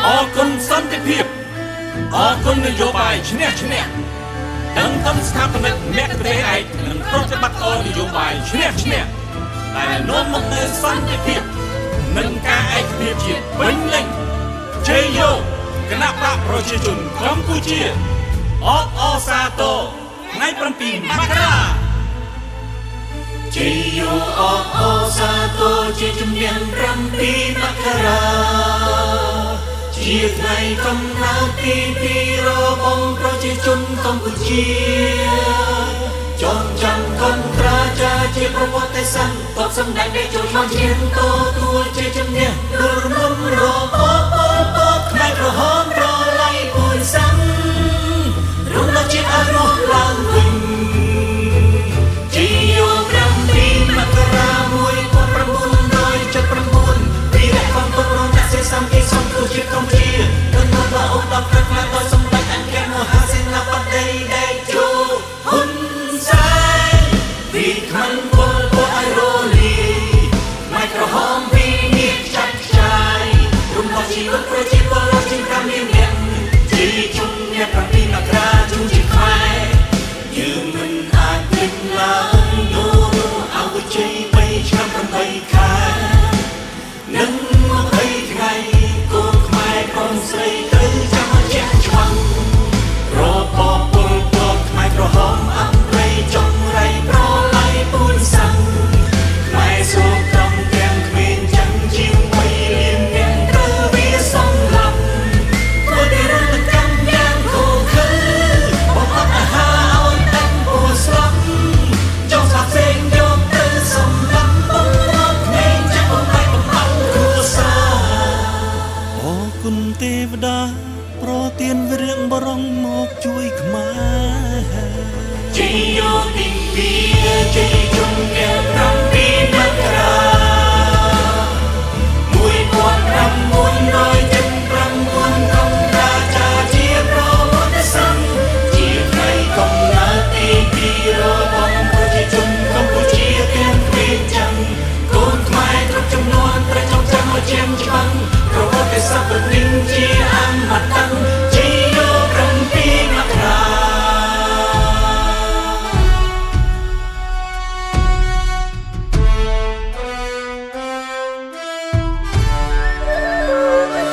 អរគុណសន្តិភាពអរគុណនយោបាយឈ្នះឈ្នះដឹងធំស្ថាបនិកមគ្គប្រទេសឯកនិងប្រតិបត្តិការនយោបាយឈ្នះឈ្នះដែលនាំមកនូវសន្តិភាពនិងការឯកភាពជាតិពេញលេញជ័យយោគណៈបកប្រជាជនកម្ពុជាអបអរសាទរថ្ងៃ7មករាជ័យយោអបអរសាទរជាជំនះ7មករាជាថ្ងៃកំណើតទី2របស់ប្រជាជនកម្ពុជាចងចាំកុនត្រាចាជាប្រវត្តិសាស្ត្រតបសម្ដេចដែលចូលមកឈានទទួលជាជំនះរំលំរបស់ខ្មែរក្រហមប្រឡ័យពួយសាំងរំលត់ជាតិឲ្យរស់ឡើងវិញជីយោ7មករា1979ពីរកងទ័ពរងដាក់សេសាំគេសំគូជាតិកម្ពុជានឹងមកដល់អូដល់ប្រកាសដោយសម្ដេចអង្គមហាសេនាបតីដេជោហ៊ុនសែនពីខ្មាំងពលពតឲ្យរលាយខ្មែរក្រហមពីនេះចាត់ចែងរំលត់ជីវិតប្រជាពលរដ្ឋជា5លាននាក់ជីជំនះ7មករាជួយជាខ្មែរយើងមិនអាចភ្លេចឡើយនោះអវជ័យ3ឆ្នាំ8ខែនឹង20ថ្ងៃកូនខ្មែរកូនស្រីត្រូវចាំជាក់ច្បាស់របបពលពតខ្មែរក្រហមអប្រិយចង់រៃប្រឡ័យពួនសាំងខ្មែរសូត្រង់ទាំងគ្មានចាំជាង3លានអ្នកត្រូវវាសំឡាប់ធ្វើតែរត់កម្មយ៉ាងខូខើបំអត់អាហារឲ្យតាំងពោះស្លាប់ចង់សាផ្សេងយកទៅសំឡាប់បំអត់គ្មានចាក់បំបែកបំអត់គ្រួសារអរគុណទេវតាប្រទានវិរិយបរងមកជួយខ្មែរជ័យយោទី2ជ័យជំនះ7មករា